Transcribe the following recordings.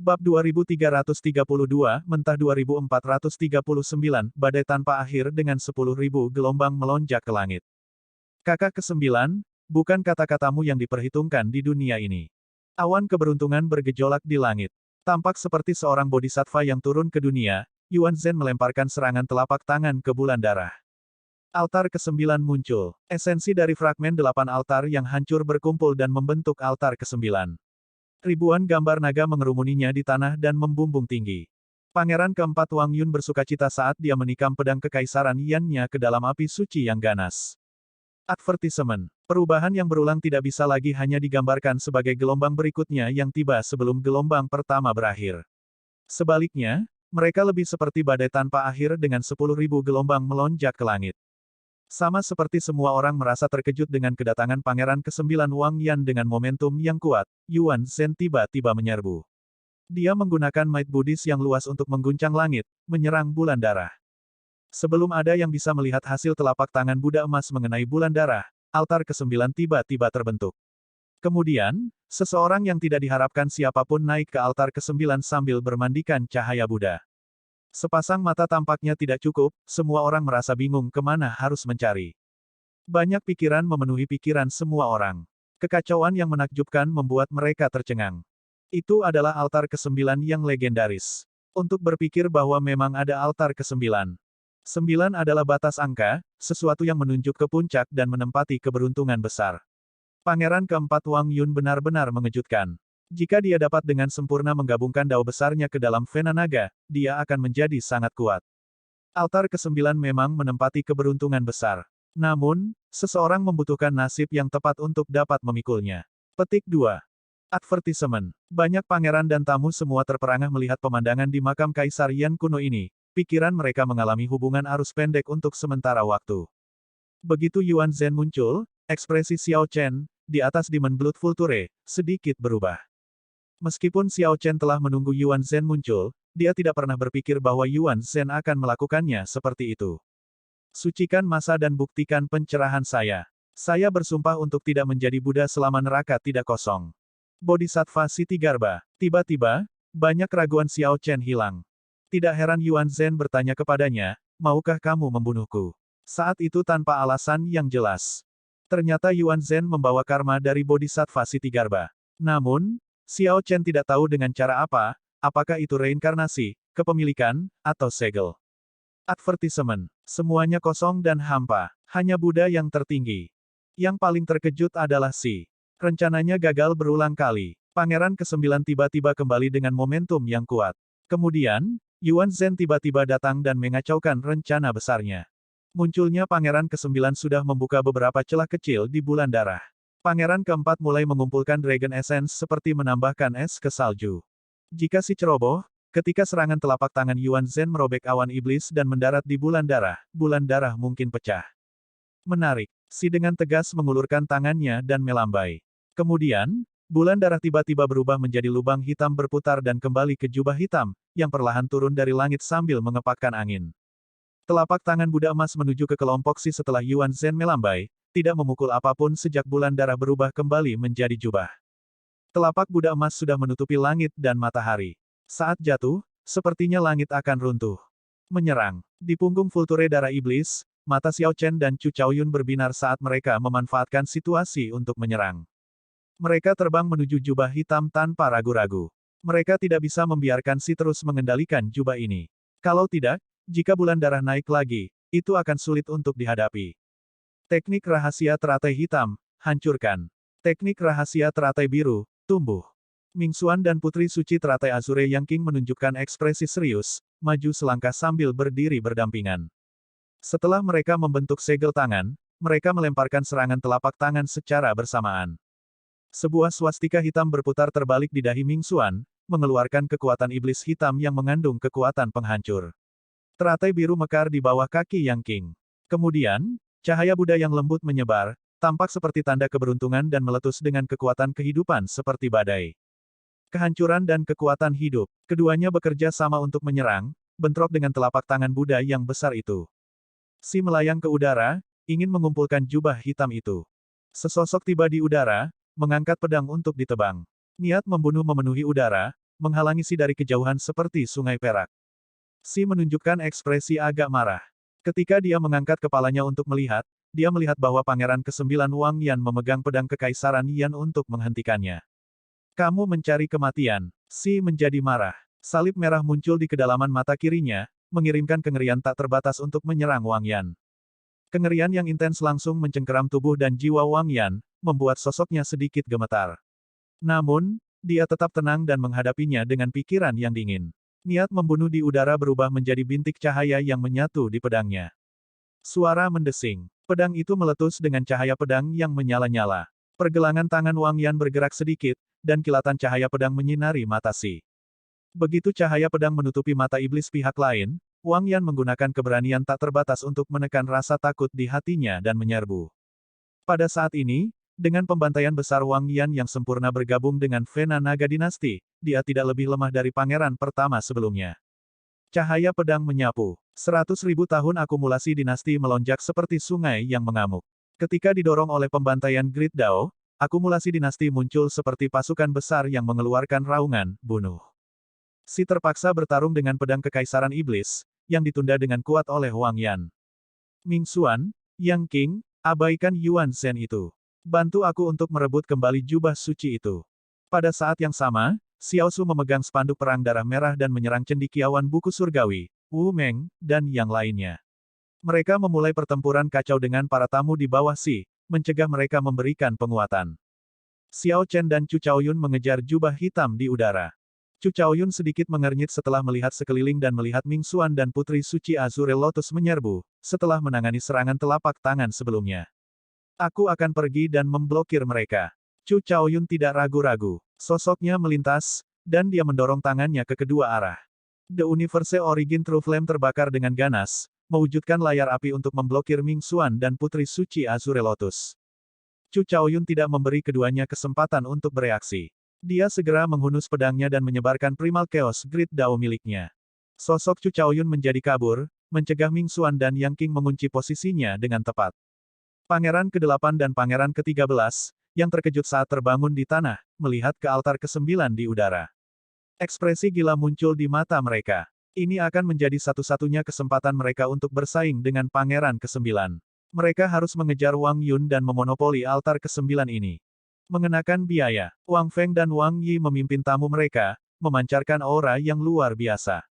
Bab 2332, Mentah 2439, Badai tanpa akhir dengan 10.000 gelombang melonjak ke langit. Kakak ke-9, bukan kata-katamu yang diperhitungkan di dunia ini. Awan keberuntungan bergejolak di langit. Tampak seperti seorang bodhisattva yang turun ke dunia, Yuan Zhen melemparkan serangan telapak tangan ke bulan darah. Altar ke-9 muncul. Esensi dari fragmen 8 altar yang hancur berkumpul dan membentuk altar ke-9. Ribuan gambar naga mengerumuninya di tanah dan membumbung tinggi. Pangeran keempat Wang Yun bersukacita saat dia menikam pedang kekaisaran Yan-nya ke dalam api suci yang ganas. Advertisement. Perubahan yang berulang tidak bisa lagi hanya digambarkan sebagai gelombang berikutnya yang tiba sebelum gelombang pertama berakhir. Sebaliknya, mereka lebih seperti badai tanpa akhir dengan 10.000 gelombang melonjak ke langit. Sama seperti semua orang merasa terkejut dengan kedatangan Pangeran ke-9 Wang Yan dengan momentum yang kuat, Yuan Zhen tiba-tiba menyerbu. Dia menggunakan might Buddhis yang luas untuk mengguncang langit, menyerang bulan darah. Sebelum ada yang bisa melihat hasil telapak tangan Buddha emas mengenai bulan darah, altar ke-9 tiba-tiba terbentuk. Kemudian, seseorang yang tidak diharapkan siapapun naik ke altar ke-9 sambil bermandikan cahaya Buddha. Sepasang mata tampaknya tidak cukup, semua orang merasa bingung kemana harus mencari. Banyak pikiran memenuhi pikiran semua orang. Kekacauan yang menakjubkan membuat mereka tercengang. Itu adalah altar ke-9 yang legendaris. Untuk berpikir bahwa memang ada altar ke-9. 9 adalah batas angka, sesuatu yang menunjuk ke puncak dan menempati keberuntungan besar. Pangeran keempat Wang Yun benar-benar mengejutkan. Jika dia dapat dengan sempurna menggabungkan dao besarnya ke dalam Vena Naga, dia akan menjadi sangat kuat. Altar ke-9 memang menempati keberuntungan besar. Namun, seseorang membutuhkan nasib yang tepat untuk dapat memikulnya. Petik 2. Advertisement. Banyak pangeran dan tamu semua terperangah melihat pemandangan di makam Kaisar Yan kuno ini. Pikiran mereka mengalami hubungan arus pendek untuk sementara waktu. Begitu Yuan Zhen muncul, ekspresi Xiao Chen, di atas Demon Blood Vulture, sedikit berubah. Meskipun Xiao Chen telah menunggu Yuan Zhen muncul, dia tidak pernah berpikir bahwa Yuan Zhen akan melakukannya seperti itu. Sucikan masa dan buktikan pencerahan saya. Saya bersumpah untuk tidak menjadi Buddha selama neraka tidak kosong. Bodhisattva Siti Garba. Tiba-tiba, banyak keraguan Xiao Chen hilang. Tidak heran Yuan Zhen bertanya kepadanya, maukah kamu membunuhku? Saat itu tanpa alasan yang jelas. Ternyata Yuan Zhen membawa karma dari Bodhisattva Siti Garba. Namun, Xiao Chen tidak tahu dengan cara apa, apakah itu reinkarnasi, kepemilikan, atau segel. Advertisement. Semuanya kosong dan hampa. Hanya Buddha yang tertinggi. Yang paling terkejut adalah Si. Rencananya gagal berulang kali. Pangeran ke-9 tiba-tiba kembali dengan momentum yang kuat. Kemudian, Yuan Zhen tiba-tiba datang dan mengacaukan rencana besarnya. Munculnya Pangeran ke-9 sudah membuka beberapa celah kecil di bulan darah. Pangeran keempat mulai mengumpulkan Dragon Essence seperti menambahkan es ke salju. Jika Si ceroboh, ketika serangan telapak tangan Yuan Zhen merobek awan iblis dan mendarat di bulan darah mungkin pecah. Menarik. Si dengan tegas mengulurkan tangannya dan melambai. Kemudian, bulan darah tiba-tiba berubah menjadi lubang hitam berputar dan kembali ke jubah hitam, yang perlahan turun dari langit sambil mengepakkan angin. Telapak tangan Buddha emas menuju ke kelompok Si setelah Yuan Zhen melambai, tidak memukul apapun sejak bulan darah berubah kembali menjadi jubah. Telapak Buddha emas sudah menutupi langit dan matahari. Saat jatuh, sepertinya langit akan runtuh. Menyerang. Di punggung Vulture darah iblis, mata Xiao Chen dan Chu Chaoyun berbinar saat mereka memanfaatkan situasi untuk menyerang. Mereka terbang menuju jubah hitam tanpa ragu-ragu. Mereka tidak bisa membiarkan Si terus mengendalikan jubah ini. Kalau tidak, jika bulan darah naik lagi, itu akan sulit untuk dihadapi. Teknik rahasia teratai hitam, hancurkan. Teknik rahasia teratai biru, tumbuh. Mingxuan dan Putri Suci teratai Azure Yang King menunjukkan ekspresi serius, maju selangkah sambil berdiri berdampingan. Setelah mereka membentuk segel tangan, mereka melemparkan serangan telapak tangan secara bersamaan. Sebuah swastika hitam berputar terbalik di dahi Mingxuan, mengeluarkan kekuatan iblis hitam yang mengandung kekuatan penghancur. Teratai biru mekar di bawah kaki Yang King. Kemudian, cahaya Buddha yang lembut menyebar, tampak seperti tanda keberuntungan dan meletus dengan kekuatan kehidupan seperti badai. Kehancuran dan kekuatan hidup, keduanya bekerja sama untuk menyerang, bentrok dengan telapak tangan Buddha yang besar itu. Si melayang ke udara, ingin mengumpulkan jubah hitam itu. Sesosok tiba di udara, mengangkat pedang untuk ditebang. Niat membunuh memenuhi udara, menghalangi Si dari kejauhan seperti sungai perak. Si menunjukkan ekspresi agak marah. Ketika dia mengangkat kepalanya untuk melihat, dia melihat bahwa Pangeran ke-9 Wang Yan memegang pedang Kekaisaran Yan untuk menghentikannya. Kamu mencari kematian. Si menjadi marah. Salib merah muncul di kedalaman mata kirinya, mengirimkan kengerian tak terbatas untuk menyerang Wang Yan. Kengerian yang intens langsung mencengkeram tubuh dan jiwa Wang Yan, membuat sosoknya sedikit gemetar. Namun, dia tetap tenang dan menghadapinya dengan pikiran yang dingin. Niat membunuh di udara berubah menjadi bintik cahaya yang menyatu di pedangnya. Suara mendesing. Pedang itu meletus dengan cahaya pedang yang menyala-nyala. Pergelangan tangan Wang Yan bergerak sedikit, dan kilatan cahaya pedang menyinari mata Si. Begitu cahaya pedang menutupi mata iblis pihak lain, Wang Yan menggunakan keberanian tak terbatas untuk menekan rasa takut di hatinya dan menyerbu. Pada saat ini, dengan pembantaian besar Wang Yan yang sempurna bergabung dengan Vena Naga Dinasti, dia tidak lebih lemah dari pangeran pertama sebelumnya. Cahaya pedang menyapu. 100.000 tahun akumulasi dinasti melonjak seperti sungai yang mengamuk. Ketika didorong oleh pembantaian Great Dao, akumulasi dinasti muncul seperti pasukan besar yang mengeluarkan raungan, bunuh. Si terpaksa bertarung dengan pedang Kekaisaran Iblis, yang ditunda dengan kuat oleh Wang Yan. Ming Xuan, Yang Qing, abaikan Yuan Shen itu. Bantu aku untuk merebut kembali jubah suci itu. Pada saat yang sama, Xiao Su memegang spanduk perang darah merah dan menyerang cendekiawan buku surgawi, Wu Meng, dan yang lainnya. Mereka memulai pertempuran kacau dengan para tamu di bawah Si, mencegah mereka memberikan penguatan. Xiao Chen dan Chu Chaoyun mengejar jubah hitam di udara. Chu Chaoyun sedikit mengernyit setelah melihat sekeliling dan melihat Ming Xuan dan Putri Suci Azure Lotus menyerbu, setelah menangani serangan telapak tangan sebelumnya. Aku akan pergi dan memblokir mereka. Chu Chaoyun tidak ragu-ragu. Sosoknya melintas, dan dia mendorong tangannya ke kedua arah. The Universe Origin True Flame terbakar dengan ganas, mewujudkan layar api untuk memblokir Ming Xuan dan Putri Suci Azure Lotus. Chu Chaoyun tidak memberi keduanya kesempatan untuk bereaksi. Dia segera menghunus pedangnya dan menyebarkan Primal Chaos Great Dao miliknya. Sosok Chu Chaoyun menjadi kabur, mencegah Ming Xuan dan Yang Qing mengunci posisinya dengan tepat. Pangeran ke-8 dan Pangeran ke-13, yang terkejut saat terbangun di tanah, melihat ke altar ke-9 di udara. Ekspresi gila muncul di mata mereka. Ini akan menjadi satu-satunya kesempatan mereka untuk bersaing dengan Pangeran ke-9. Mereka harus mengejar Wang Yun dan memonopoli altar ke-9 ini. Mengenakan biaya, Wang Feng dan Wang Yi memimpin tamu mereka, memancarkan aura yang luar biasa.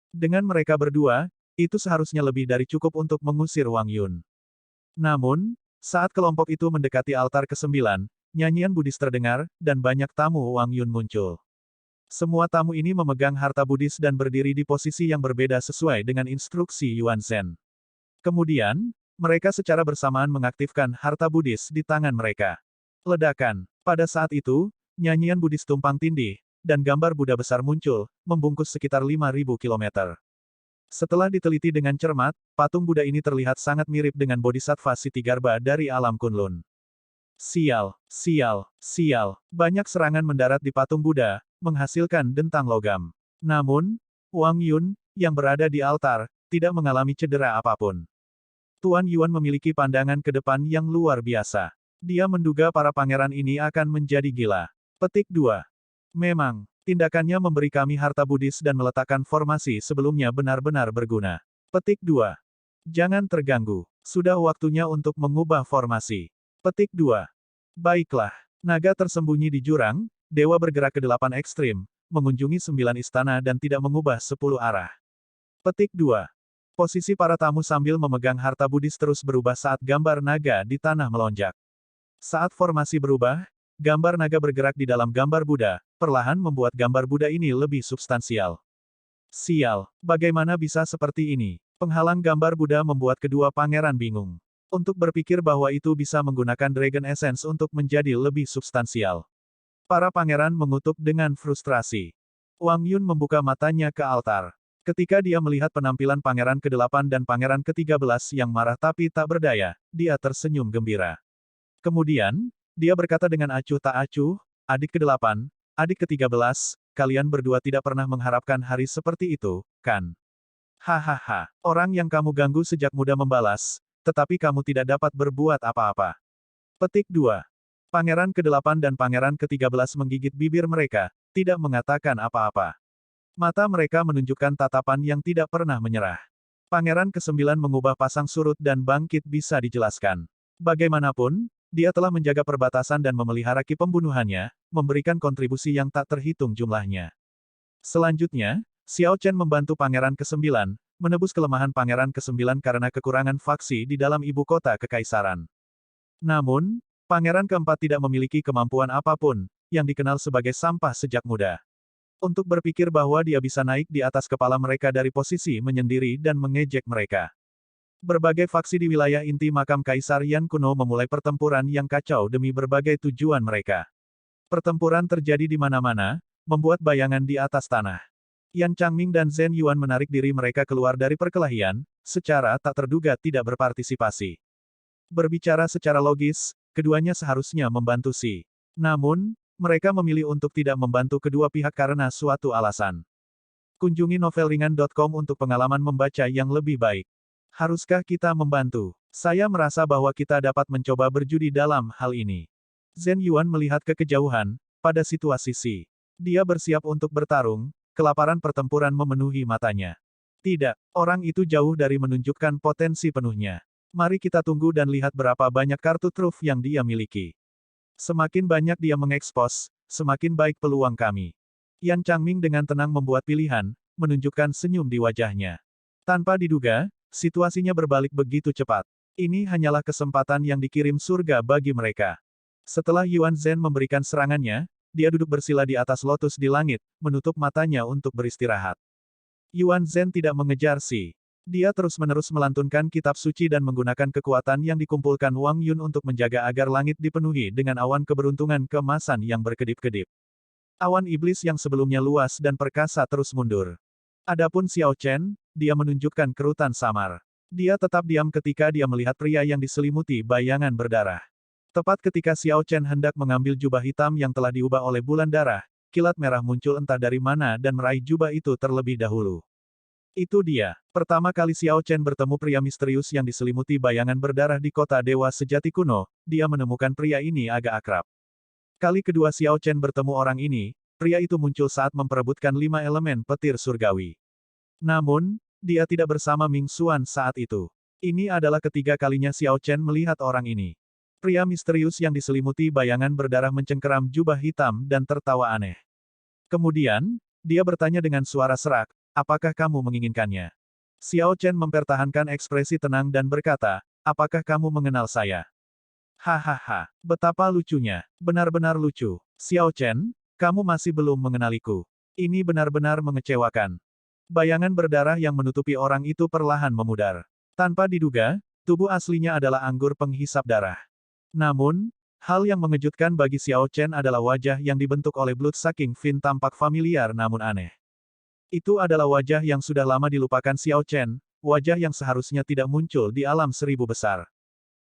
Dengan mereka berdua, itu seharusnya lebih dari cukup untuk mengusir Wang Yun. Namun, saat kelompok itu mendekati altar ke-9, nyanyian Buddhis terdengar, dan banyak tamu Wang Yun muncul. Semua tamu ini memegang harta Buddhis dan berdiri di posisi yang berbeda sesuai dengan instruksi Yuan Shen. Kemudian, mereka secara bersamaan mengaktifkan harta Buddhis di tangan mereka. Ledakan. Pada saat itu, nyanyian Buddhis tumpang tindih, dan gambar Buddha besar muncul, membungkus sekitar 5.000 kilometer. Setelah diteliti dengan cermat, patung Buddha ini terlihat sangat mirip dengan Bodhisattva Sitigarbha dari alam Kunlun. Sial, sial, sial. Banyak serangan mendarat di patung Buddha, menghasilkan dentang logam. Namun, Wang Yun, yang berada di altar, tidak mengalami cedera apapun. Tuan Yuan memiliki pandangan ke depan yang luar biasa. Dia menduga para pangeran ini akan menjadi gila. Petik 2. Memang, tindakannya memberi kami harta Buddhis dan meletakkan formasi sebelumnya benar-benar berguna. Petik 2. Jangan terganggu. Sudah waktunya untuk mengubah formasi. Petik 2. Baiklah. Naga tersembunyi di jurang, dewa bergerak ke 8 ekstrim, mengunjungi 9 istana dan tidak mengubah 10 arah. Petik 2. Posisi para tamu sambil memegang harta Buddhis terus berubah saat gambar naga di tanah melonjak. Saat formasi berubah, gambar naga bergerak di dalam gambar Buddha, perlahan membuat gambar Buddha ini lebih substansial. Sial, bagaimana bisa seperti ini? Penghalang gambar Buddha membuat kedua pangeran bingung. Untuk berpikir bahwa itu bisa menggunakan Dragon Essence untuk menjadi lebih substansial. Para pangeran mengutuk dengan frustrasi. Wang Yun membuka matanya ke altar. Ketika dia melihat penampilan pangeran ke-8 dan pangeran ke-13 yang marah tapi tak berdaya, dia tersenyum gembira. Kemudian, dia berkata dengan acuh tak acuh, adik ke-8, adik ke-13, kalian berdua tidak pernah mengharapkan hari seperti itu, kan? Hahaha, orang yang kamu ganggu sejak muda membalas, tetapi kamu tidak dapat berbuat apa-apa. Petik 2. Pangeran ke-8 dan pangeran ke-13 menggigit bibir mereka, tidak mengatakan apa-apa. Mata mereka menunjukkan tatapan yang tidak pernah menyerah. Pangeran ke-9 mengubah pasang surut dan bangkit bisa dijelaskan. Bagaimanapun, dia telah menjaga perbatasan dan memelihara ki pembunuhannya, memberikan kontribusi yang tak terhitung jumlahnya. Selanjutnya, Xiao Chen membantu Pangeran ke-9, menebus kelemahan Pangeran ke-9 karena kekurangan faksi di dalam ibu kota kekaisaran. Namun, Pangeran ke-4 tidak memiliki kemampuan apapun, yang dikenal sebagai sampah sejak muda. Untuk berpikir bahwa dia bisa naik di atas kepala mereka dari posisi menyendiri dan mengejek mereka. Berbagai faksi di wilayah inti makam Kaisar Yan kuno memulai pertempuran yang kacau demi berbagai tujuan mereka. Pertempuran terjadi di mana-mana, membuat bayangan di atas tanah. Yan Changming dan Zhen Yuan menarik diri mereka keluar dari perkelahian, secara tak terduga tidak berpartisipasi. Berbicara secara logis, keduanya seharusnya membantu Si. Namun, mereka memilih untuk tidak membantu kedua pihak karena suatu alasan. Kunjungi novelringan.com untuk pengalaman membaca yang lebih baik. Haruskah kita membantu? Saya merasa bahwa kita dapat mencoba berjudi dalam hal ini. Zhen Yuan melihat ke kejauhan, pada situasi Si. Dia bersiap untuk bertarung, kelaparan pertempuran memenuhi matanya. Tidak, orang itu jauh dari menunjukkan potensi penuhnya. Mari kita tunggu dan lihat berapa banyak kartu truf yang dia miliki. Semakin banyak dia mengekspos, semakin baik peluang kami. Yan Changming dengan tenang membuat pilihan, menunjukkan senyum di wajahnya. Tanpa diduga, situasinya berbalik begitu cepat. Ini hanyalah kesempatan yang dikirim surga bagi mereka. Setelah Yuan Zhen memberikan serangannya, dia duduk bersila di atas lotus di langit, menutup matanya untuk beristirahat. Yuan Zhen tidak mengejar Si. Dia terus-menerus melantunkan kitab suci dan menggunakan kekuatan yang dikumpulkan Wang Yun untuk menjaga agar langit dipenuhi dengan awan keberuntungan keemasan yang berkedip-kedip. Awan iblis yang sebelumnya luas dan perkasa terus mundur. Adapun Xiao Chen, dia menunjukkan kerutan samar. Dia tetap diam ketika dia melihat pria yang diselimuti bayangan berdarah. Tepat ketika Xiao Chen hendak mengambil jubah hitam yang telah diubah oleh bulan darah, kilat merah muncul entah dari mana dan meraih jubah itu terlebih dahulu. Itu dia. Pertama kali Xiao Chen bertemu pria misterius yang diselimuti bayangan berdarah di kota dewa sejati kuno, dia menemukan pria ini agak akrab. Kali kedua Xiao Chen bertemu orang ini, pria itu muncul saat memperebutkan 5 elemen petir surgawi. Namun, dia tidak bersama Ming Xuan saat itu. Ini adalah ketiga kalinya Xiao Chen melihat orang ini. Pria misterius yang diselimuti bayangan berdarah mencengkeram jubah hitam dan tertawa aneh. Kemudian, dia bertanya dengan suara serak, apakah kamu menginginkannya? Xiao Chen mempertahankan ekspresi tenang dan berkata, apakah kamu mengenal saya? Hahaha, betapa lucunya, benar-benar lucu. Xiao Chen, kamu masih belum mengenaliku. Ini benar-benar mengecewakan. Bayangan berdarah yang menutupi orang itu perlahan memudar. Tanpa diduga, tubuh aslinya adalah anggur penghisap darah. Namun, hal yang mengejutkan bagi Xiao Chen adalah wajah yang dibentuk oleh Bloodsucking Fin tampak familiar namun aneh. Itu adalah wajah yang sudah lama dilupakan Xiao Chen, wajah yang seharusnya tidak muncul di alam seribu besar.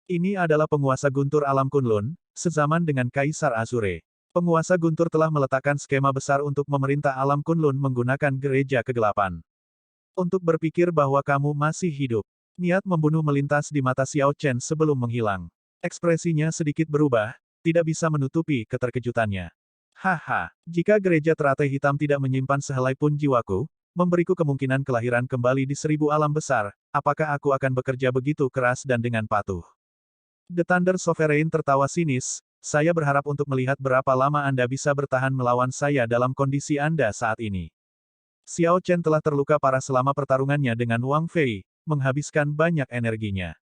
Ini adalah penguasa guntur alam Kunlun, sezaman dengan Kaisar Azure. Penguasa guntur telah meletakkan skema besar untuk memerintah alam Kunlun menggunakan gereja kegelapan. Untuk berpikir bahwa kamu masih hidup. Niat membunuh melintas di mata Xiao Chen sebelum menghilang. Ekspresinya sedikit berubah, tidak bisa menutupi keterkejutannya. Haha, jika gereja teratai hitam tidak menyimpan sehelai pun jiwaku, memberiku kemungkinan kelahiran kembali di 1000 alam besar, apakah aku akan bekerja begitu keras dan dengan patuh? The Thunder Sovereign tertawa sinis, saya berharap untuk melihat berapa lama Anda bisa bertahan melawan saya dalam kondisi Anda saat ini. Xiao Chen telah terluka parah selama pertarungannya dengan Wang Fei, menghabiskan banyak energinya.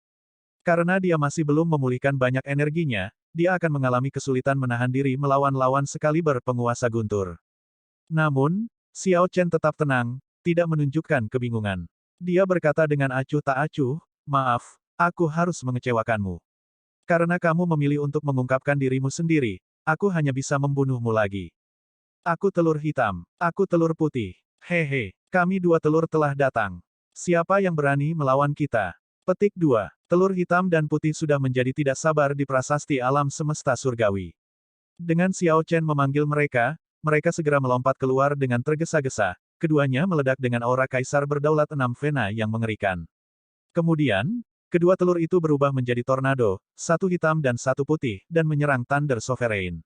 Karena dia masih belum memulihkan banyak energinya, dia akan mengalami kesulitan menahan diri melawan lawan sekaliber penguasa guntur. Namun, Xiao Chen tetap tenang, tidak menunjukkan kebingungan. Dia berkata dengan acuh tak acuh, maaf, aku harus mengecewakanmu. Karena kamu memilih untuk mengungkapkan dirimu sendiri, aku hanya bisa membunuhmu lagi. Aku telur hitam, aku telur putih. Hehe, kami dua telur telah datang. Siapa yang berani melawan kita? Petik 2. Telur hitam dan putih sudah menjadi tidak sabar di prasasti alam semesta surgawi. Dengan Xiao Chen memanggil mereka, mereka segera melompat keluar dengan tergesa-gesa, keduanya meledak dengan aura kaisar berdaulat 6 vena yang mengerikan. Kemudian, kedua telur itu berubah menjadi tornado, satu hitam dan satu putih, dan menyerang Thunder Sovereign.